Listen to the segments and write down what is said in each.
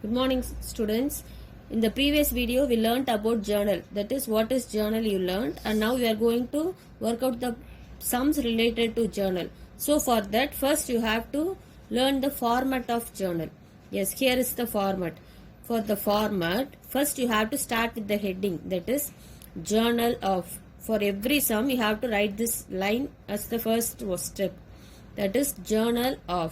Good morning, students. In the previous video, we learnt about journal. That is, what is journal you learnt, and now we are going to work out the sums related to journal. So for that, first you have to learn the format of journal. Yes, here is the format. For the format, first you have to start with the heading. That is, journal of. For every sum, you have to write this line as the first step. That is, journal of.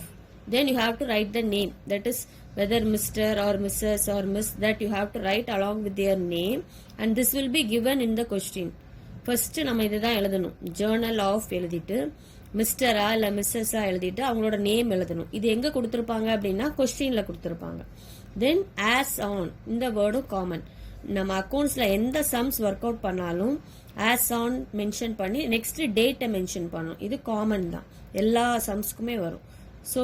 Then you have to write the name. That is, whether Mr. or Mrs. or Miss, that you have to write along with their name, and this will be given in the question. First நம்ம இதுதான் எழுதணும். journal of எழுதிட்டு மிஸ்டரா இல்லை மிஸ்ஸஸா எழுதிட்டு அவங்களோட name எழுதணும். இது எங்க கொடுத்துருப்பாங்க அப்படின்னா கொஸ்டின்ல கொடுத்துருப்பாங்க. தென் ஆஸ் ஆன், இந்த வேர்டும் காமன். நம்ம அக்கௌண்ட்ஸ்ல எந்த சம்ஸ் ஒர்க் அவுட் பண்ணாலும் ஆஸ் ஆன் மென்ஷன் பண்ணி நெக்ஸ்ட் டேட்டை மென்ஷன் பண்ணணும். இது காமன் தான், எல்லா சம்ஸ்க்குமே வரும். ஸோ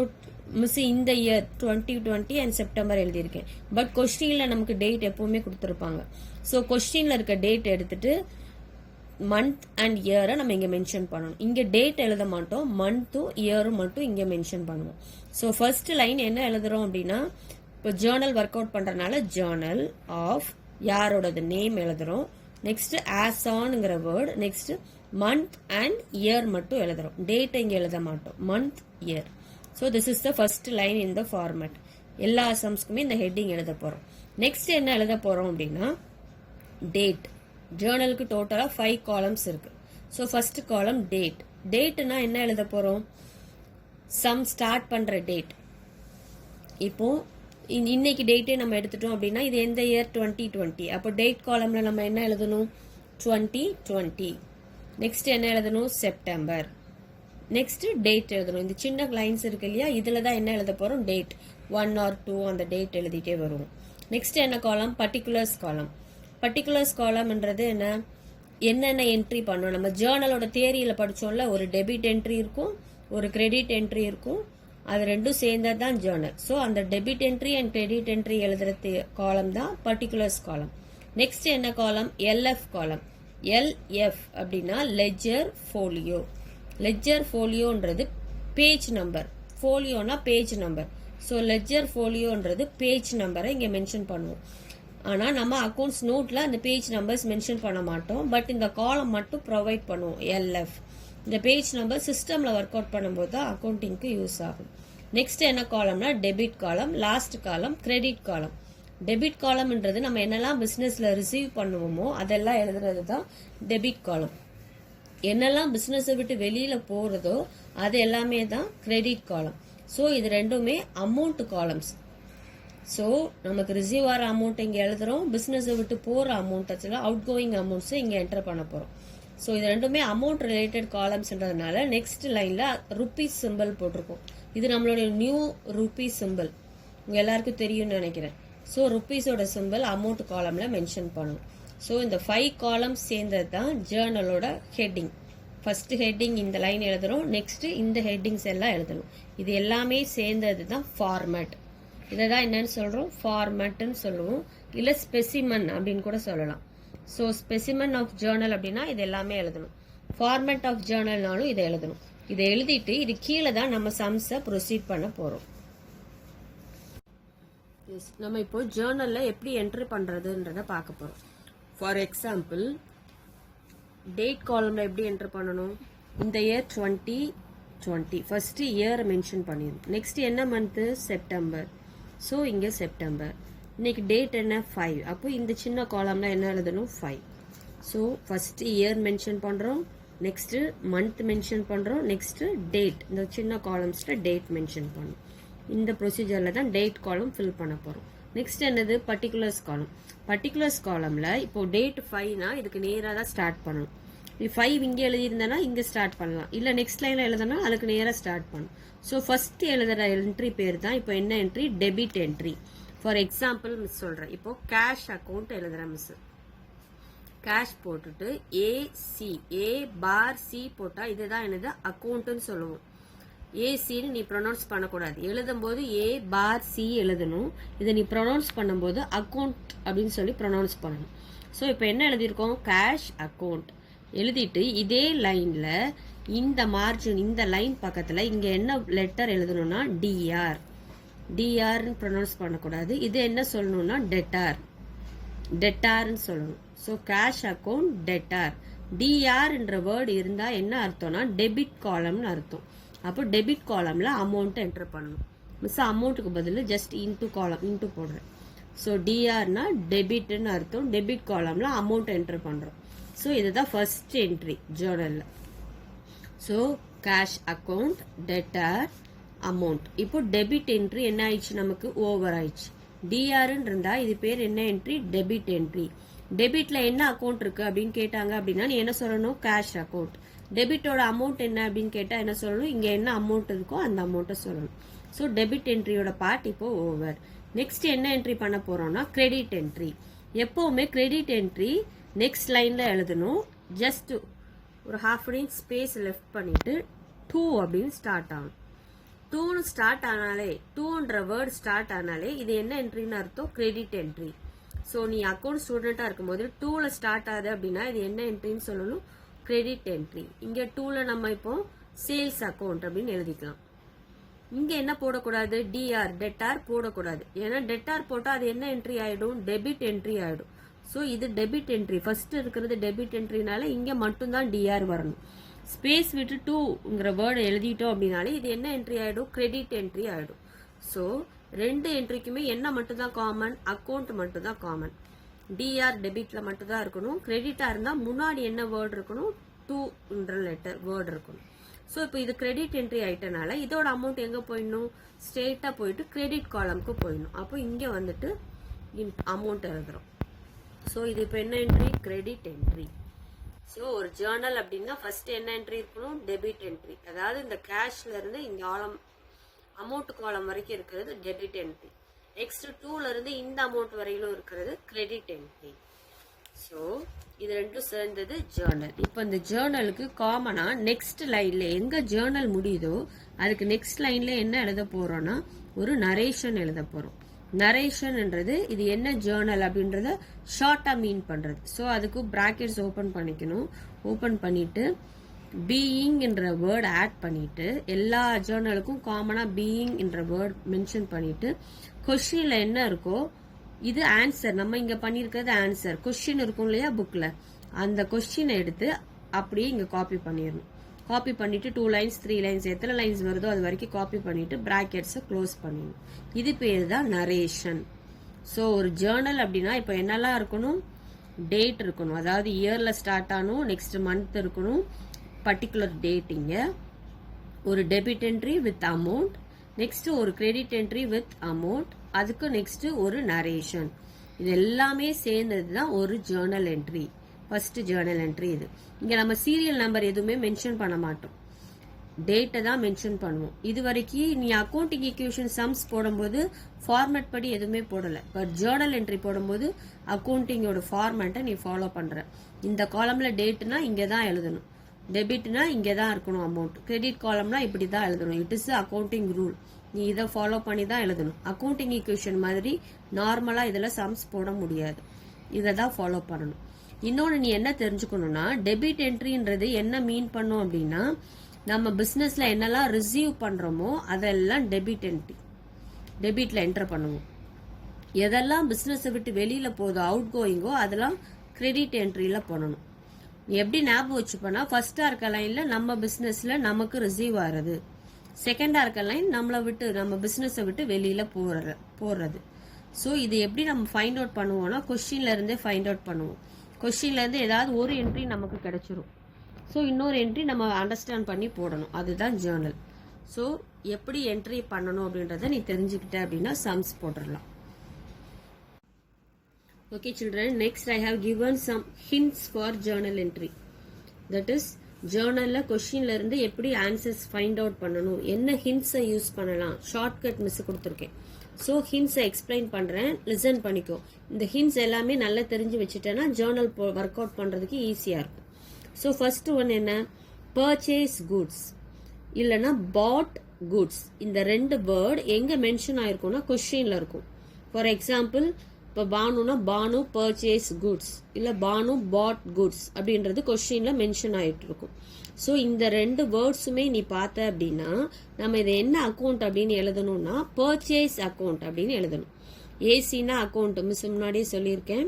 மிஸ் இந்த இயர் 2020 அண்ட் செப்டம்பர் எழுதியிருக்கேன். பட் கொஸ்டின்ல நமக்கு டேட் எப்பவுமே கொடுத்துருப்பாங்க. ஸோ கொஸ்டின்ல இருக்க டேட் எடுத்துட்டு மந்த் அண்ட் இயரை நம்ம இங்கே மென்ஷன் பண்ணணும். இங்கே டேட் எழுத மாட்டோம், மந்த்தும் இயரும் மட்டும் இங்கே மென்ஷன் பண்ணுவோம். ஸோ ஃபர்ஸ்ட் லைன் என்ன எழுதுறோம் அப்படின்னா, இப்போ ஜேர்னல் ஒர்க் அவுட் பண்றதுனால ஜேர்னல் ஆஃப் யாரோடது நேம் எழுதுறோம். நெக்ஸ்ட் ஆஸ் ஆன்ங்கிற word, next month and year மட்டும் எழுதுறோம். டேட் இங்கே எழுத மாட்டோம், month year. So this is the first line in the format. எல்லா சம்ஸ்க்குமே இந்த ஹெட்டிங் எழுத போறோம். நெக்ஸ்ட் என்ன எழுத போறோம் அப்படின்னா, டேட். ஜேர்னலுக்கு டோட்டலா 5 காலம்ஸ் இருக்கு. So first column date. டேட்னா என்ன எழுத போறோம், சம் ஸ்டார்ட் பண்ற டேட். இப்போ இன்னைக்கு டேட்டே நம்ம எடுத்துட்டோம் அப்படின்னா இது எந்த இயர் 2020. அப்போ டேட் காலம்ல நம்ம என்ன எழுதணும், 2020. நெக்ஸ்ட் என்ன எழுதணும், செப்டம்பர். நெக்ஸ்ட் டேட் எழுதணும். இந்த சின்ன லைன்ஸ் இருக்கு இல்லையா, இதுல தான் என்ன எழுத போறோம், டேட் 1 or 2 அந்த டேட் எழுதிட்டே வரும். நெக்ஸ்ட் என்ன காலம், பர்டிகுலர்ஸ் காலம். பர்டிகுலர்ஸ் காலம்ன்றது என்னென்ன என்ட்ரி பண்ணணும். நம்ம ஜேர்னலோட தியரியில படிச்சோம்ல, ஒரு டெபிட் என்ட்ரி இருக்கும், ஒரு கிரெடிட் என்ட்ரி இருக்கும். அது ரெண்டும் சேர்ந்தது தான் ஜேர்னல். ஸோ அந்த debit entry and credit entry எழுதுற காலம் தான் பர்டிகுலர்ஸ் காலம். நெக்ஸ்ட் என்ன காலம், எல்எஃப் காலம். எல்எஃப் அப்படின்னா லெட்ஜர் ஃபோலியோ. லெட்ஜர் ஃபோலியோன்றது பேஜ் நம்பர், ஃபோலியோனா பேஜ் நம்பர். ஸோ லெட்ஜர் ஃபோலியோன்றது பேஜ் நம்பரை இங்கே மென்ஷன் பண்ணுவோம். ஆனால் நம்ம அக்கௌண்ட்ஸ் நோட்டில் அந்த பேஜ் நம்பர்ஸ் மென்ஷன் பண்ண மாட்டோம். பட் இந்த காலம் மட்டும் ப்ரொவைட் பண்ணுவோம், எல்எஃப். இந்த பேஜ் நம்பர் சிஸ்டமில் ஒர்க் அவுட் பண்ணும்போது தான் அக்கௌண்டிங்க்கு யூஸ் ஆகும். நெக்ஸ்ட் என்ன காலம்னா டெபிட் காலம். லாஸ்ட் காலம் கிரெடிட் காலம். டெபிட் காலம்ன்றது நம்ம என்னெல்லாம் பிஸ்னஸில் ரிசீவ் பண்ணுவோமோ அதெல்லாம் எழுதுறது தான் டெபிட் காலம். என்னெல்லாம் பிஸ்னஸை விட்டு வெளியில போறதோ அது எல்லாமே தான் கிரெடிட் காலம். ஸோ இது ரெண்டுமே அமௌண்ட் காலம்ஸ். ஸோ நமக்கு ரிசீவ் ஆகிற அமௌண்ட் இங்கே எழுதுறோம், பிஸ்னஸை விட்டு போகிற அமௌண்ட் அவுட் கோயிங் அமௌண்ட்ஸை இங்கே என்டர் பண்ண போகிறோம். ஸோ இது ரெண்டுமே அமௌண்ட் ரிலேட்டட் காலம்ஸ்ன்றதுனால நெக்ஸ்ட் லைனில் ருபீஸ் சிம்பிள் போட்டிருக்கோம். இது நம்மளுடைய நியூ ருபீஸ் சிம்பிள், உங்கள் எல்லாருக்கும் தெரியும்னு நினைக்கிறேன். ஸோ ருபீஸோட சிம்பிள் அமௌண்ட் காலமில் மென்ஷன் பண்ணணும். ஸோ இந்த 5 காலம்ஸ் சேர்ந்தது தான் ஜேர்னலோட ஹெட்டிங். ஃபர்ஸ்ட் ஹெட்டிங் இந்த லைன் எழுதுறோம், நெக்ஸ்ட் இந்த ஹெட்டிங்ஸ் எல்லாம் எழுதணும். இது எல்லாமே சேர்ந்தது தான் ஃபார்மேட். இதை தான் என்னன்னு சொல்றோம், ஃபார்மேட்னு சொல்லுவோம், இல்லை ஸ்பெசிமன் அப்படின்னு கூட சொல்லலாம். ஸோ ஸ்பெசிமன் ஆஃப் ஜேர்னல் அப்படின்னா இது எல்லாமே எழுதணும். ஃபார்மேட் ஆஃப் ஜேர்னல்னாலும் இதை எழுதணும். இதை எழுதிட்டு இது கீழே தான் நம்ம சம்ஸை ப்ரொசீட் பண்ண போறோம். நம்ம இப்போ ஜேர்னல்ல எப்படி என்ட்ரி பண்றதுன்றத பார்க்க போறோம். ஃபார் எக்ஸாம்பிள், டேட் காலம்ல எப்படி என்டர் பண்ணணும், இந்த இயர் 2020 ஃபர்ஸ்ட் இயர் மென்ஷன் பண்ணிடும். நெக்ஸ்ட் என்ன மந்த், செப்டம்பர். ஸோ இங்க செப்டம்பர். இன்னைக்கு டேட் என்ன, 5. அப்போ இந்த சின்ன காலம்ல என்ன எழுதணும், 5. ஸோ ஃபர்ஸ்ட் இயர் மென்ஷன் பண்றோம், நெக்ஸ்ட் மந்த் மென்ஷன் பண்றோம், நெக்ஸ்ட் டேட். இந்த சின்ன காலம்ஸ்ல டேட் மென்ஷன் பண்ணும். இந்த ப்ரொசீஜர்ல தான் டேட் காலம் ஃபில் பண்ண போறோம். நெக்ஸ்ட் என்னது, பர்டிகுலர்ஸ் காலம். பர்டிகுலர்ஸ் காலம்ல இப்போ டேட் 5னா இதுக்கு நேராக தான் ஸ்டார்ட் பண்ணணும். 5 இங்கே எழுதியிருந்தேன்னா இங்கே ஸ்டார்ட் பண்ணலாம், இல்லை நெக்ஸ்ட் லைன்ல எழுதுனா அதுக்கு நேராக ஸ்டார்ட் பண்ணும். ஸோ ஃபர்ஸ்ட் எழுதுற என்ட்ரி பேர் தான் இப்போ என்ன entry, debit entry. For example miss சொல்றேன், இப்போ கேஷ் அக்கௌண்ட் எழுதுறேன் மிஸ். கேஷ் போட்டுட்டு ஏசி, ஏ பார் சி போட்டா இதுதான் என்னது, அக்கௌண்ட்னு சொல்லுவோம். ஏசின்னு நீ ப்ரொனவுன்ஸ் பண்ணக்கூடாது, எழுதும் போது ஏ பார் சி எழுதணும். இதை நீ ப்ரொனவுன்ஸ் பண்ணும்போது அக்கௌண்ட் அப்படின்னு சொல்லி ப்ரொனவுன்ஸ் பண்ணணும். ஸோ இப்போ என்ன எழுதியிருக்கோம், கேஷ் அக்கௌண்ட் எழுதிட்டு இதே லைன்ல இந்த மார்ஜின், இந்த லைன் பக்கத்துல இங்க என்ன லெட்டர் எழுதணும்னா டிஆர். டிஆர்னு ப்ரொனவுன்ஸ் பண்ணக்கூடாது. இது என்ன சொல்லணும்னா டெட்டார்னு சொல்லணும். So cash account debtor. டிஆர்ன்ற வேர்டு இருந்தால் என்ன அர்த்தம்னா டெபிட் காலம்னு அர்த்தம். அப்போ டெபிட் காலமில் அமௌண்ட் என்டர் பண்ணணும். மிஸ் அமௌண்ட்டுக்கு பதில் ஜஸ்ட் இன்ட்டு போடுறேன். ஸோ டிஆர்னா டெபிட்னு அர்த்தம். டெபிட் காலமில் அமௌண்ட் என்டர் பண்ணுறோம். ஸோ இதுதான் ஃபர்ஸ்ட் என்ட்ரி ஜேர்னலில். So cash account debtor amount. இப்போ டெபிட் என்ட்ரி என்ன ஆயிடுச்சு, நமக்கு ஓவர் ஆயிடுச்சு. டிஆர்ன்னு இருந்தா இது பேர் என்ன என்ட்ரி, டெபிட் என்ட்ரி. டெபிட்ல என்ன அக்கௌண்ட் இருக்கு அப்படின்னு கேட்டாங்க அப்படின்னா நீ என்ன சொல்லணும், கேஷ் அக்கௌண்ட். டெபிட்டோட அமௌண்ட் என்ன அப்படின்னு கேட்டா என்ன சொல்லணும், இங்க என்ன அமௌண்ட் இருக்கோ அந்த அமௌண்ட்டை சொல்லணும். ஸோ டெபிட் என்ட்ரியோட பார்ட் இப்போ ஓவர். நெக்ஸ்ட் என்ன என்ட்ரி பண்ண போறோம்னா கிரெடிட் என்ட்ரி. எப்பவுமே கிரெடிட் என்ட்ரி நெக்ஸ்ட் லைன்ல எழுதணும். ஜஸ்ட் ஒரு ½ inch ஸ்பேஸ் லெஃப்ட் பண்ணிட்டு 2 அப்படின்னு ஸ்டார்ட் ஆகும். 2ன்னு ஸ்டார்ட் ஆனாலே, 2ன்ற வேர்ட் ஸ்டார்ட் ஆனாலே இது என்ன என்ட்ரின்னு அர்த்தம், கிரெடிட் என்ட்ரி. ஸோ நீ அக்கௌண்ட் ஸ்டூடெண்டா இருக்கும்போது 2ல ஸ்டார்ட் ஆகுது அப்படின்னா இது என்ன என்ட்ரின்னு சொல்லணும், கிரெடிட் என்ட்ரி. இங்க 2ல நம்ம இப்போ சேல்ஸ் அக்கௌண்ட் அப்படின்னு எழுதிக்கலாம். இங்க என்ன போடக்கூடாது, டிஆர் டெட்டார் போடக்கூடாது. ஏன்னா டெட்டார் போட்டா அது என்ன என்ட்ரி ஆயிடும், டெபிட் என்ட்ரி ஆயிடும். ஸோ இது டெபிட் என்ட்ரி, ஃபர்ஸ்ட் இருக்கிறது டெபிட் என்ட்ரினால இங்க மட்டும்தான் டிஆர் வரணும். ஸ்பேஸ் விட்டு 2ங்கிற வேர்டு எழுதிட்டோம் அப்படின்னாலே இது என்ன என்ட்ரி ஆயிடும், கிரெடிட் என்ட்ரி ஆயிடும். ஸோ ரெண்டு என்ட்ரிக்குமே என்ன மட்டும் தான் காமன், அக்கௌண்ட் மட்டும் தான் காமன். டிஆர் டெபிட்ல மட்டும் தான் இருக்கணும். கிரெடிட்டா இருந்தா முன்னாடி என்ன வேர்டு இருக்கணும், 2ன்ற லெட்டர் வேர்டு இருக்கணும். ஸோ இப்போ இது கிரெடிட் என்ட்ரி ஆயிட்டனால இதோட அமௌண்ட் எங்க போயிடணும், ஸ்ட்ரெயிட்டா போயிட்டு கிரெடிட் காலம்க்கு போயிடணும். அப்போ இங்க வந்துட்டு அமௌண்ட் எழுதுறோம். ஸோ இது இப்போ என்ன என்ட்ரி, கிரெடிட் என்ட்ரி. ஸோ ஒரு ஜேர்னல் அப்படின்னா ஃபர்ஸ்ட் என்ன என்ட்ரி இருக்கணும், டெபிட் என்ட்ரி. அதாவது இந்த கேஷ்ல இருந்து இந்த அமௌண்ட் காலம் வரைக்கும் இருக்கிறது டெபிட் என்ட்ரி. நெக்ஸ்ட் 2ல இருந்து இந்த அமௌண்ட் வரையிலும் இருக்கிறது கிரெடிட் என்ட்ரி. ஸோ இது ரெண்டும் சேர்ந்தது ஜேர்னல். இப்போ இந்த ஜேர்னலுக்கு காமனா நெக்ஸ்ட் லைன்ல எங்க ஜேர்னல் முடியுதோ அதுக்கு நெக்ஸ்ட் லைன்ல என்ன எழுத போறோம்னா ஒரு நரேஷன் எழுத போறோம். நரேஷன்ன்றது இது என்ன ஜேர்னல் அப்படின்றத ஷார்ட்டா மீன் பண்றது. ஸோ அதுக்கு பிராக்கெட்ஸ் ஓபன் பண்ணிக்கணும். ஓபன் பண்ணிட்டு பீயிங் என்ற வேர்ட் ஆட் பண்ணிட்டு எல்லா ஜேர்னலுக்கும் காமனா பீயிங் என்ற வேர்ட் மென்ஷன் பண்ணிட்டு கொஸ்டின்ல என்ன இருக்கோ இது ஆன்சர், நம்ம இங்க பண்ணிருக்கிறது ஆன்சர். கொஸ்டின் இருக்கும் இல்லையா புக்ல, அந்த கொஸ்டினை எடுத்து அப்படியே இங்க காப்பி பண்ணிடணும். காப்பி பண்ணிட்டு 2 lines 3 lines எத்தனை லைன்ஸ் வருதோ அது வரைக்கும் காப்பி பண்ணிட்டு பிராக்கெட்ஸை க்ளோஸ் பண்ணிடணும். இது பேர் தான் நரேஷன். ஸோ ஒரு ஜேர்னல் அப்படின்னா இப்போ என்னெல்லாம் இருக்கணும், டேட் இருக்கணும், அதாவது இயர்ல ஸ்டார்ட் ஆகணும், நெக்ஸ்ட் மந்த் இருக்கணும், பர்டிகுலர் டேட், இங்க ஒரு debit entry with amount, next ஒரு கிரெடிட் என்ட்ரி வித் அமௌண்ட், அதுக்கு நெக்ஸ்ட் ஒரு நரேஷன். இது எல்லாமே சேர்ந்தது தான் ஒரு Journal entry. First Journal entry இது. இங்க நம்ம சீரியல் நம்பர் எதுவுமே மென்ஷன் பண்ண மாட்டோம், டேட்டை தான் மென்ஷன் பண்ணுவோம். இது வரைக்கும் நீ அக்கௌண்டிங் ஈக்குவேஷன் சம்ஸ் போடும்போது ஃபார்மேட் படி எதுவுமே போடல. பட் ஜேர்னல் என்ட்ரி போடும்போது அக்கௌண்டிங்கோட ஃபார்மேட்டை நீ ஃபாலோ பண்ற. இந்த காலம்ல டேட்னா இங்க தான் எழுதணும், டெபிட்னா இங்கே தான் இருக்கணும் அமௌண்ட், கிரெடிட் காலம்னா இப்படி தான் எழுதணும். It is accounting rule. நீ இதை ஃபாலோ பண்ணி தான் எழுதணும். அக்கௌண்டிங் ஈக்குவேஷன் மாதிரி நார்மலா இதில் சம்ஸ் போட முடியாது, இதை தான் ஃபாலோ பண்ணணும். இன்னொன்று நீ என்ன தெரிஞ்சுக்கணும்னா டெபிட் என்ட்ரின்றது என்ன மீன் பண்ணும் அப்படின்னா நம்ம பிஸ்னஸ்ல என்னெல்லாம் ரிசீவ் பண்றோமோ அதெல்லாம் டெபிட் என்ட்ரி, டெபிட்ல என்டர் பண்ணுவோம். எதெல்லாம் பிஸ்னஸை விட்டு வெளியில போதோ அவுட் கோயிங்கோ அதெல்லாம் கிரெடிட் என்ட்ரியில பண்ணணும். எப்படி ஞாபகம் வச்சுப்போனா ஃபர்ஸ்டா இருக்க லைன்ல நம்ம பிசினஸ்ல நமக்கு ரிசீவ் ஆறது, செகண்டா இருக்க லைன் நம்மளை விட்டு நம்ம பிசினஸை விட்டு வெளியில போறது. ஸோ இது எப்படி நம்ம ஃபைண்ட் அவுட் பண்ணுவோம்னா கொஸ்டின்ல இருந்தே ஃபைண்ட் அவுட் பண்ணுவோம். கொஸ்டின்ல இருந்து ஏதாவது ஒரு என்ட்ரி நமக்கு கிடைச்சிரும். ஸோ இன்னொரு என்ட்ரி நம்ம அண்டர்ஸ்டாண்ட் பண்ணி போடணும், அதுதான் ஜேர்னல். ஸோ எப்படி என்ட்ரி பண்ணணும் அப்படின்றத நீ தெரிஞ்சுக்கிட்ட அப்படின்னா சம்ஸ் போட்டுடலாம். Okay children, next I have given some hints for journal entry. That is, journalல questionல இருந்து எப்படி answers find out பண்ணணும், என்ன hints யூஸ் பண்ணலாம், shortcut மிஸ் கொடுத்துருக்கேன். ஸோ ஹின்ஸை எக்ஸ்பிளைன் பண்ணுறேன், லிசன் பண்ணிக்கோ. இந்த ஹின்ஸ் எல்லாமே நல்லா தெரிஞ்சு வச்சுட்டேன்னா ஜேர்னல் ஒர்க் அவுட் பண்ணுறதுக்கு ஈஸியாக இருக்கும். ஸோ ஃபர்ஸ்ட் ஒன் என்ன, பர்ச்சேஸ் குட்ஸ் இல்லைன்னா பாட் குட்ஸ். இந்த ரெண்டு வேர்ட் எங்கே மென்ஷன் ஆயிருக்கும்னா கொஸ்டின்ல இருக்கும். ஃபார் எக்ஸாம்பிள் இப்போ பானுனா பானு பர்ச்சேஸ் குட்ஸ், இல்லை பானு பாட் குட்ஸ் அப்படின்றது கொஸ்டின்ல மென்ஷன் ஆகிட்டு இருக்கும். ஸோ இந்த ரெண்டு வேர்ட்ஸுமே நீ பார்த்த அப்படின்னா நம்ம இதை என்ன அக்கௌண்ட் அப்படின்னு எழுதணும்னா பர்ச்சேஸ் அக்கௌண்ட் அப்படின்னு எழுதணும். ஏசின்னா அக்கௌண்ட், மிஸ் முன்னாடியே சொல்லியிருக்கேன்.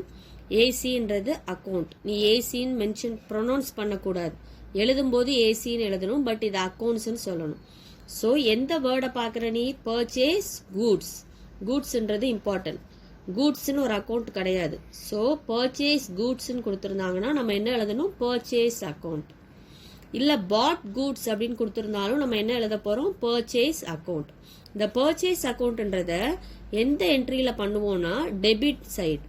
ஏசின்றது அக்கௌண்ட். நீ ஏசின்னு மென்ஷன் ப்ரொனவுன்ஸ் பண்ணக்கூடாது, எழுதும்போது ஏசின்னு எழுதணும், பட் இது அக்கௌண்ட்ஸ்ன்னு சொல்லணும். ஸோ எந்த வேர்டை பார்க்குற நீ? Purchase goods. கூட்ஸ்ன்றது இம்பார்ட்டன்ட். கூட்ஸ்ன்னு ஒரு அக்கௌண்ட் கிடையாது. ஸோ பர்ச்சேஸ் கூட்ஸ்ன்னு கொடுத்துருந்தாங்கன்னா நம்ம என்ன எழுதணும்? Purchase account. இல்லை பாட் கூட்ஸ் அப்படின்னு கொடுத்துருந்தாலும் நம்ம என்ன எழுத போகிறோம்? Purchase account. இந்த பர்ச்சேஸ் அக்கௌண்ட்ன்றத எந்த என்ட்ரியில் பண்ணுவோம்னா டெபிட் சைடு.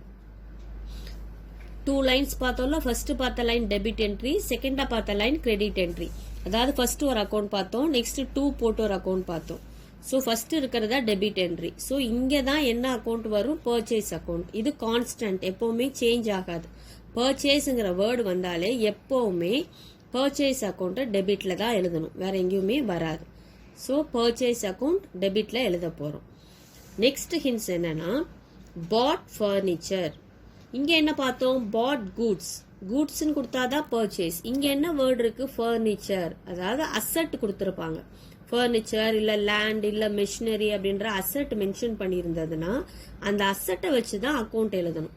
2 லைன்ஸ் பார்த்தோம்ல. ஃபர்ஸ்ட் பார்த்த லைன் டெபிட் என்ட்ரி, செகண்டா பார்த்த லைன் கிரெடிட் என்ட்ரி. அதாவது ஃபர்ஸ்ட் ஒரு அக்கௌண்ட் பார்த்தோம், நெக்ஸ்ட் 2 போட்டு ஒரு அக்கௌண்ட் பார்த்தோம். ஸோ ஃபர்ஸ்ட் இருக்கிறதா டெபிட் என்ட்ரி. ஸோ இங்கே தான் என்ன அக்கௌண்ட் வரும்? Purchase account. இது கான்ஸ்டன்ட், எப்பவுமே சேஞ்ச் ஆகாது. பர்ச்சேஸுங்கிற வேர்டு வந்தாலே எப்பவுமே பர்ச்சேஸ் அக்கௌண்ட்டை டெபிட்ல தான் எழுதணும், வேற எங்கேயுமே வராது. ஸோ பர்ச்சேஸ் அக்கௌண்ட் டெபிட்ல எழுத போறோம். நெக்ஸ்ட் ஹிண்ட்ஸ் என்னன்னா பாட் ஃபர்னிச்சர். இங்க என்ன பார்த்தோம்? பாட் கூட்ஸ். கூட்ஸ்ன்னு கொடுத்தாதான் பர்ச்சேஸ். இங்க என்ன வேர்டு இருக்கு? ஃபர்னிச்சர். அதாவது அசட் கொடுத்துருப்பாங்க. ஃபர்னிச்சர் இல்ல லேண்ட் இல்ல மிஷினரி அப்படின்ற அசட் மென்ஷன் பண்ணியிருந்ததுன்னா அந்த அசட்டை வச்சுதான் அக்கௌண்ட் எழுதணும்.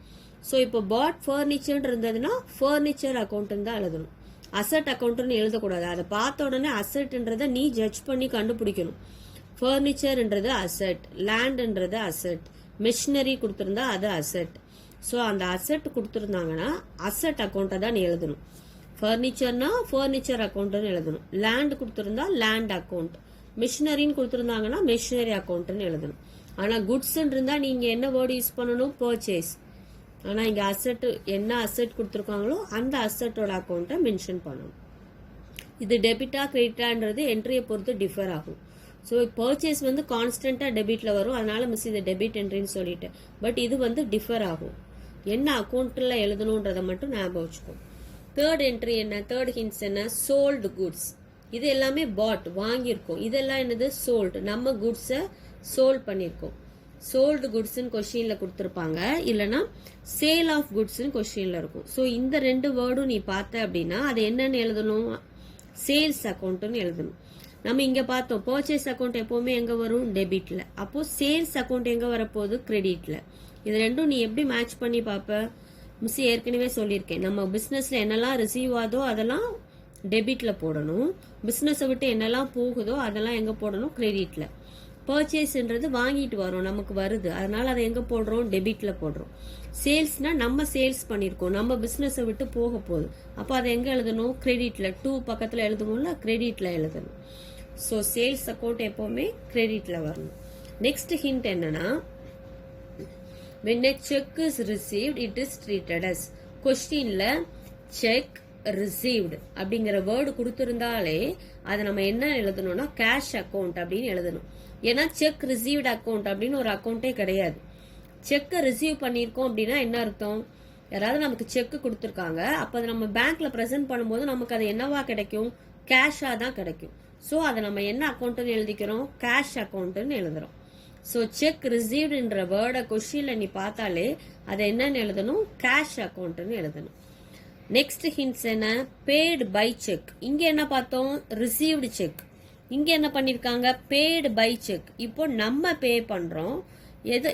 ஸோ இப்போ பாட் ஃபர்னிச்சர் இருந்ததுன்னா ஃபர்னிச்சர் அக்கௌண்ட் தான் எழுதணும், அசட் அக்கௌண்ட்னு எழுதக்கூடாது. அதை பார்த்த உடனே அசட்ன்றதை நீ ஜட்ஜ் பண்ணி கண்டுபிடிக்கணும். ஃபர்னிச்சர்ன்றது அசட், லேண்ட்ன்றது அசட், மிஷினரி கொடுத்துருந்தா அது அசட். ஸோ அந்த அசட் கொடுத்துருந்தாங்கன்னா அசட் அக்கௌண்ட்டை தான் நீ எழுதணும். ஃபர்னிச்சர்னா ஃபர்னிச்சர் அக்கௌண்ட்னு எழுதணும். லேண்ட் கொடுத்துருந்தா லேண்ட் அக்கௌண்ட், மிஷினரின்னு கொடுத்துருந்தாங்கன்னா மிஷினரி அக்கௌண்ட்னு எழுதணும். ஆனால் குட்ஸ்ன்னு இருந்தால் நீங்கள் என்ன வேர்டு யூஸ் பண்ணணும்? பர்ச்சேஸ். ஆனால் இங்கே அசட், என்ன அசட் கொடுத்துருக்காங்களோ அந்த அசட்டோட அக்கௌண்ட்டை மென்ஷன் பண்ணணும். இது டெபிட்டா கிரெடிட்டான்றது என்ட்ரியை பொறுத்து டிஃபர் ஆகும். ஸோ பர்ச்சேஸ் வந்து கான்ஸ்டன்ட்டாக டெபிட்டில் வரும், அதனால மிஸ் இது டெபிட் என்ட்ரின்னு சொல்லிட்டேன். பட் இது வந்து டிஃபர் ஆகும். என்ன அக்கௌண்ட்டில் எழுதணுன்றதை மட்டும் ஞாபகம் வச்சுக்கோ. தேர்ட் என்ட்ரி என்ன? தேர்ட் ஹிண்ட்ஸ் என்ன? Sold goods. இது எல்லாமே பாட், வாங்கியிருக்கோம். இதெல்லாம் என்னது? சோல்டு. நம்ம குட்ஸை சோல்ட் பண்ணியிருக்கோம். சோல்டு குட்ஸ்ன்னு கொஸ்டின்ல கொடுத்துருப்பாங்க, இல்லைன்னா சேல் ஆஃப் குட்ஸ்ன்னு கொஸ்டின்ல இருக்கும். ஸோ இந்த ரெண்டு வேர்டும் நீ பார்த்த அப்படின்னா அது என்னன்னு எழுதணும்? சேல்ஸ் அக்கௌண்ட்னு எழுதணும். நம்ம இங்க பார்த்தோம் பர்ச்சேஸ் அக்கௌண்ட் எப்பவுமே எங்க வரும்? டெபிட்ல. அப்போ சேல்ஸ் அக்கௌண்ட் எங்க வரப்போகுது? கிரெடிட்ல. இது ரெண்டும் நீ எப்படி மேட்ச் பண்ணி பார்ப்ப? மிஸ் ஏற்கனவே சொல்லியிருக்கேன், நம்ம பிசினஸ்ல என்னெல்லாம் ரிசீவ் ஆகுதோ அதெல்லாம் டெபிட்ல போடணும், பிசினஸை விட்டு என்னெல்லாம் போகுதோ அதெல்லாம் எங்க போடணும்? கிரெடிட்ல. பர்ச்சேஸ்ன்றது வாங்கிட்டு வரோம், நமக்கு வருது, அதனால அதை எங்க போடுறோம்? டெபிட்ல போடுறோம். சேல்ஸ்னா நம்ம சேல்ஸ் பண்ணிருக்கோம், நம்ம பிசினஸை விட்டு போக போகுது, அப்போ அதை எங்க எழுதணும்? கிரெடிட்ல. 2 பக்கத்துல எழுதுவோம்ல, கிரெடிட்ல எழுதணும். ஸோ சேல்ஸ் அக்கௌண்ட் எப்பவுமே கிரெடிட்ல வரணும். நெக்ஸ்ட் ஹிண்ட் என்னன்னா when a check is received it is treated as. கொஸ்டின்ல செக் ரிசீவ்டு அப்படிங்கிற வேர்டு கொடுத்திருந்தாலே அதை நம்ம என்ன எழுதணும்னா கேஷ் அக்கௌண்ட் அப்படின்னு எழுதணும். ஏன்னா செக் ரிசீவ்டு அக்கௌண்ட் அப்படின்னு ஒரு அக்கௌண்ட்டே கிடையாது. செக்கை ரிசீவ் பண்ணியிருக்கோம் அப்படின்னா என்ன அர்த்தம்? யாராவது நமக்கு செக் கொடுத்துருக்காங்க, அப்போ அதை நம்ம பேங்க்ல ப்ரெசென்ட் பண்ணும்போது நமக்கு அது என்னவா கிடைக்கும்? கேஷா தான் கிடைக்கும். ஸோ அதை நம்ம என்ன அக்கௌண்ட்னு எழுதிக்கிறோம்? கேஷ் அக்கௌண்ட்னு எழுதுறோம். ஸோ செக் ரிசீவ்டுன்ற வேர்டை கொஸ்டின்ல நீ பார்த்தாலே அதை என்னன்னு எழுதணும்? கேஷ் அக்கௌண்ட்னு எழுதணும். நெக்ஸ்ட் ஹிண்ட்ஸ் என்ன? Paid by cheque. இங்க என்ன பார்த்தோம்? Received cheque. இங்க என்ன பண்ணிருக்காங்க? Paid by cheque. இப்போ நம்ம பே பண்றோம்.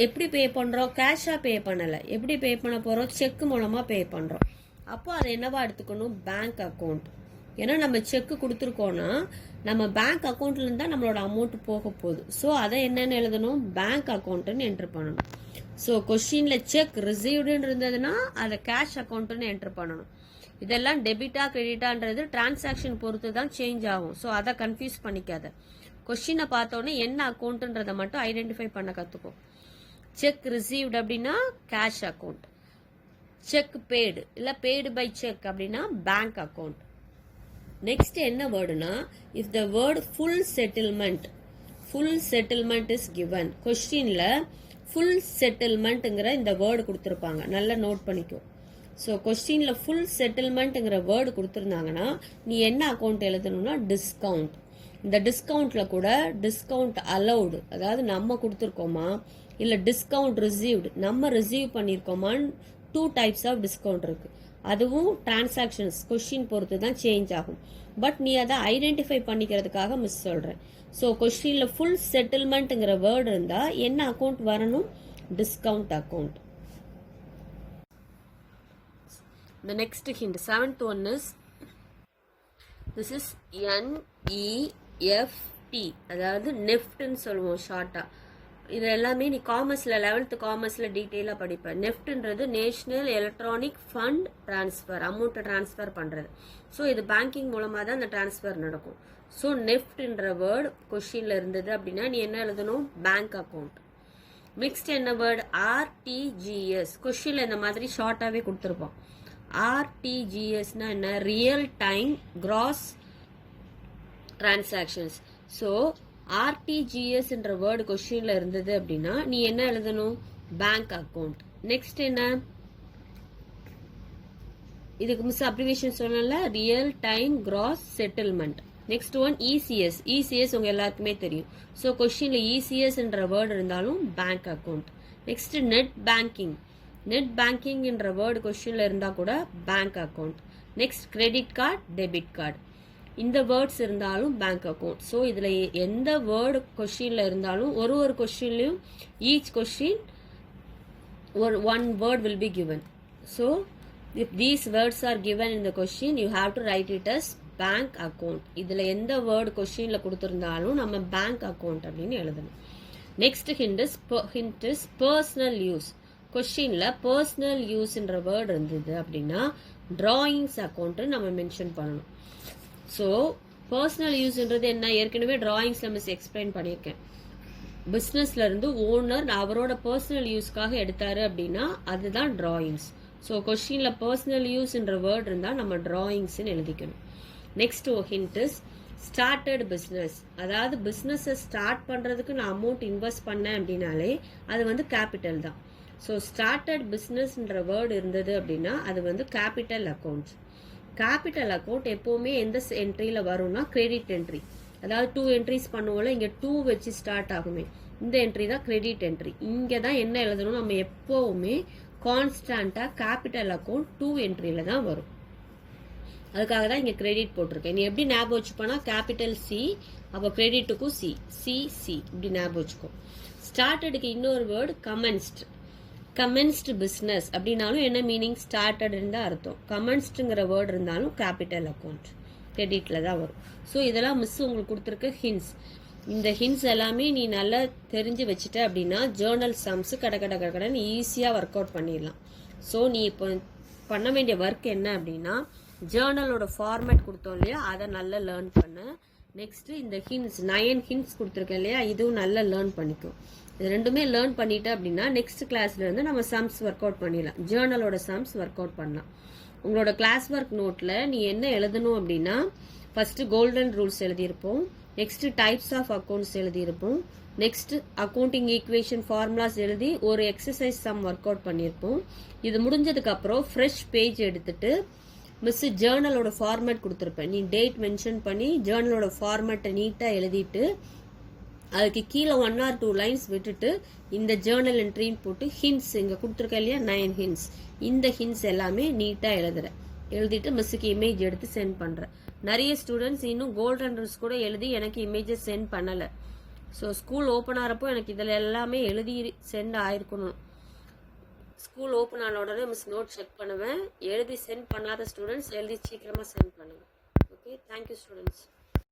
எப்படி பே பண்றோம்? கேஷா பே பண்ணல. எப்படி பே பண்ண போறோம்? செக் மூலமா பே பண்றோம். அப்போ அதை என்னவா எடுத்துக்கணும்? Bank account. ஏன்னா நம்ம செக் கொடுத்துருக்கோம்னா நம்ம பேங்க் அக்கௌண்ட்ல இருந்தா நம்மளோட அமௌண்ட் போக போகுது. ஸோ அதை என்னன்னு எழுதணும்? பேங்க் அக்கௌண்ட்னு என்டர் பண்ணணும். ஸோ கொஸ்டின்ல செக் ரிசீவ்டுன்னு இருந்ததுன்னா அதை கேஷ் அக்கௌண்ட்னு என்டர் பண்ணணும். இதெல்லாம் டெபிட்டா கிரெடிட்டான்றது டிரான்சாக்ஷன் பொறுத்து தான் சேஞ்ச் ஆகும். ஸோ அதை கன்ஃபியூஸ் பண்ணிக்காத. கொஸ்டினை பார்த்தோன்னே என்ன அக்கௌண்ட்ன்றதை மட்டும் ஐடென்டிஃபை பண்ண கற்றுக்கோ. செக் ரிசீவ்டு அப்படின்னா கேஷ் அக்கௌண்ட், செக் பேடு இல்லை பேடு பை செக் அப்படின்னா பேங்க் அக்கௌண்ட். நெக்ஸ்ட் என்ன வேர்டுனா if the word full settlement is given. கொஸ்டின்ல ஃபுல் செட்டில்மெண்ட்ங்கிற இந்த வேர்டு கொடுத்துருப்பாங்க, நல்லா நோட் பண்ணிக்கோ. ஸோ கொஸ்டின்ல ஃபுல் செட்டில்மெண்ட்ங்கிற வேர்டு கொடுத்துருந்தாங்கன்னா நீ என்ன அக்கௌண்ட் எழுதணும்னா டிஸ்கவுண்ட். இந்த டிஸ்கவுண்ட்ல கூட டிஸ்கவுண்ட் அலௌடு, அதாவது நம்ம கொடுத்துருக்கோமா இல்லை டிஸ்கவுண்ட் ரிசீவ்டு நம்ம ரிசீவ் பண்ணியிருக்கோமான்னு 2 டைப்ஸ் ஆஃப் டிஸ்கவுண்ட் இருக்கு. அதுவும் டிரான்சாக்ஷன்ஸ் கொஸ்டின் பொறுத்து தான் சேஞ்ச் ஆகும். பட் நீ அதை ஐடென்டிஃபை பண்ணிக்கிறதுக்காக மிஸ் சொல்கிறேன். ஸோ கொஸ்டினில் ஃபுல் செட்டில்மெண்ட்டுங்கிற வேர்டு இருந்தால் என்ன அக்கௌண்ட் வரணும்? Discount account. The next hint, 7th one is, this is NEFT, அதாவது நெஃப்ட்னு சொல்லுவோம் ஷார்ட்டா. இது எல்லாமே நீ காமர்ஸில் 11th காமர்ஸில் டீட்டெயிலாக படிப்பேன். நெஃப்ட்ன்றது நேஷ்னல் எலக்ட்ரானிக் ஃபண்ட் ட்ரான்ஸ்ஃபர், அமௌண்ட்டை ட்ரான்ஸ்ஃபர் பண்ணுறது. ஸோ இது பேங்கிங் மூலமாக தான் அந்த ட்ரான்ஸ்ஃபர் நடக்கும். ஸோ நெஃப்ட்ன்ற வேர்டு கொஷினில் இருந்தது அப்படின்னா நீ என்ன எழுதணும்? Bank account. நெக்ஸ்ட் என்ன வேர்டு? ஆர்டிஜிஎஸ். கொஷினில் இந்த மாதிரி ஷார்ட்டாகவே கொடுத்துருப்போம். ஆர்டிஜிஎஸ்னா என்ன? Real time gross transactions. So ஆர்டிஜிஎஸ்ன்ற வேர்டு கொஸ்டின்ல இருந்தது அப்படின்னா நீ என்ன எழுதணும்? Bank account. நெக்ஸ்ட் என்ன? இதுக்கு மிஸ் அப்ரிவேஷன் சொல்லல, real time gross settlement. Next one ECS. ECS உங்க எல்லாருக்குமே தெரியும். ஸோ கொஸ்டின்ல இசிஎஸ்ன்ற வேர்டு இருந்தாலும் bank account. Next net banking. Net பேங்கிங்ன்ற வேர்டு கொஸ்டின்ல இருந்தா கூட bank account. Next credit card, debit card. இந்த வேர்ட்ஸ் இருந்தாலும் பேங்க் அக்கௌண்ட். ஸோ இதில் எந்த வேர்டு கொஸ்டினில் இருந்தாலும் ஒரு கொஸ்டின்லையும் each question one word will be given. So if these words are given in the question, you have to write it as bank account. இதில் எந்த வேர்டு கொஸ்டினில் கொடுத்துருந்தாலும் நம்ம பேங்க் அக்கௌண்ட் அப்படின்னு எழுதணும். Next hint is personal use. கொஸ்டினில் personal யூஸ்ன்ற word இருந்தது அப்படின்னா டிராயிங்ஸ் அக்கௌண்ட்டு நம்ம மென்ஷன் பண்ணணும். ஸோ பர்சனல் யூஸ்ன்றது என்ன? ஏற்கனவே டிராயிங்ஸில் மிஸ் எக்ஸ்பிளைன் பண்ணியிருக்கேன். பிஸ்னஸ்ல இருந்து ஓனர் அவரோட பர்சனல் யூஸ்க்காக எடுத்தாரு அப்படின்னா அதுதான் டிராயிங்ஸ். ஸோ கொஸ்டினில் பர்சனல் யூஸ்ன்ற வேர்டு இருந்தால் நம்ம டிராயிங்ஸ்ன்னு எழுதிக்கணும். Next hint is started business. அதாவது பிஸ்னஸை ஸ்டார்ட் பண்ணுறதுக்கு நான் அமௌண்ட் இன்வெஸ்ட் பண்ணேன் அப்படின்னாலே அது கேபிட்டல் தான். ஸோ ஸ்டார்டட் பிஸ்னஸ்ன்ற வேர்டு இருந்தது அப்படின்னா அது கேபிட்டல் அக்கௌண்ட்ஸ். கேபிட்டல் அக்கௌண்ட் எப்போவுமே எந்த என்ட்ரியில் வரும்னா கிரெடிட் என்ட்ரி. அதாவது 2 என்ட்ரிஸ் பண்ணுவோம்ல, இங்கே 2 வச்சு ஸ்டார்ட் ஆகுமே, இந்த என்ட்ரி தான் கிரெடிட் என்ட்ரி. இங்கே தான் என்ன எழுதணும்? நம்ம எப்போவுமே கான்ஸ்டண்ட்டாக கேபிட்டல் அக்கௌண்ட் 2 என்ட்ரியில் தான் வரும். அதுக்காக தான் இங்கே கிரெடிட் போட்டிருக்கேன். நீ எப்படி ஞாபகம் வச்சுப்போனா கேபிட்டல் சி, அப்போ கிரெடிட்டுக்கும் சி, சி இப்படி ஞாபகம் வச்சுக்கோ. ஸ்டார்டடுக்கு இன்னொரு வேர்டு கமென்ஸ்ட். கமென்ஸ்டு பிஸ்னஸ் அப்படின்னாலும் என்ன மீனிங்? ஸ்டார்டட் இருந்தால் அர்த்தம். கமென்ஸ்டுங்கிற வேர்டு இருந்தாலும் கேபிட்டல் அக்கௌண்ட் கிரெடிட்ல தான் வரும். ஸோ இதெல்லாம் மிஸ் உங்களுக்கு கொடுத்துருக்க ஹின்ஸ். இந்த ஹின்ஸ் எல்லாமே நீ நல்லா தெரிஞ்சு வச்சுட்ட அப்படின்னா ஜேர்னல் சம்ஸ் கடன்னு ஈஸியாக ஒர்க் அவுட் பண்ணிடலாம். ஸோ நீ இப்போ பண்ண வேண்டிய ஒர்க் என்ன அப்படின்னா ஜேர்னலோட ஃபார்மேட் கொடுத்தோம் இல்லையா, அதை நல்லா லேர்ன் பண்ணு. நெக்ஸ்ட் இந்த ஹின்ஸ் 9 ஹின்ஸ் கொடுத்துருக்கேன் இல்லையா, இதுவும் நல்லா லேர்ன் பண்ணிக்கும். இது ரெண்டுமே லேர்ன் பண்ணிட்ட அப்படின்னா நெக்ஸ்ட் கிளாஸ்ல இருந்து நம்ம சம்ஸ் ஒர்க் அவுட் பண்ணிடலாம். ஜேர்னலோட சம்ஸ் ஒர்க் அவுட் பண்ணலாம். உங்களோட கிளாஸ் ஒர்க் நோட்ல நீ என்ன எழுதணும் அப்படின்னா ஃபர்ஸ்ட் கோல்டன் ரூல்ஸ் எழுதியிருப்போம், நெக்ஸ்ட் டைப்ஸ் ஆஃப் அக்கௌண்ட்ஸ் எழுதியிருப்போம், நெக்ஸ்ட் அக்கௌண்டிங் ஈக்குவேஷன் ஃபார்முலாஸ் எழுதி ஒரு எக்ஸசைஸ் சம் ஒர்க் அவுட் பண்ணியிருப்போம். இது முடிஞ்சதுக்கு அப்புறம் ஃப்ரெஷ் பேஜ் எடுத்துட்டு மிஸ் ஜேர்னலோட ஃபார்மேட் கொடுத்துருப்பேன். நீ டேட் மென்ஷன் பண்ணி ஜேர்னலோட ஃபார்மேட்டை நீட்டாக எழுதிட்டு அதுக்கு கீழே 1 or 2 லைன்ஸ் விட்டுட்டு இந்த ஜேர்னல் என்ட்ரின்னு போட்டு ஹின்ஸ் இங்கே கொடுத்துருக்க இல்லையா 9 ஹின்ஸ், இந்த ஹின்ஸ் எல்லாமே நீட்டாக எழுதிட்டு மிஸ்ஸுக்கு இமேஜ் எடுத்து சென்ட் பண்ணுறேன். நிறைய ஸ்டூடெண்ட்ஸ் இன்னும் கோல்டன் ரூல்ஸ் கூட எழுதி எனக்கு இமேஜஸ் சென்ட் பண்ணலை. ஸோ ஸ்கூல் ஓப்பன் ஆகிறப்போ எனக்கு இதில் எல்லாமே எழுதி சென்ட் ஆயிருக்கணும். ஸ்கூல் ஓப்பன் ஆன உடனே மிஸ் நோட் செக் பண்ணுவேன். எழுதி சென்ட் பண்ணாத ஸ்டூடெண்ட்ஸ் எழுதி சீக்கிரமாக சென்ட் பண்ணுவேன். Okay, thank you students.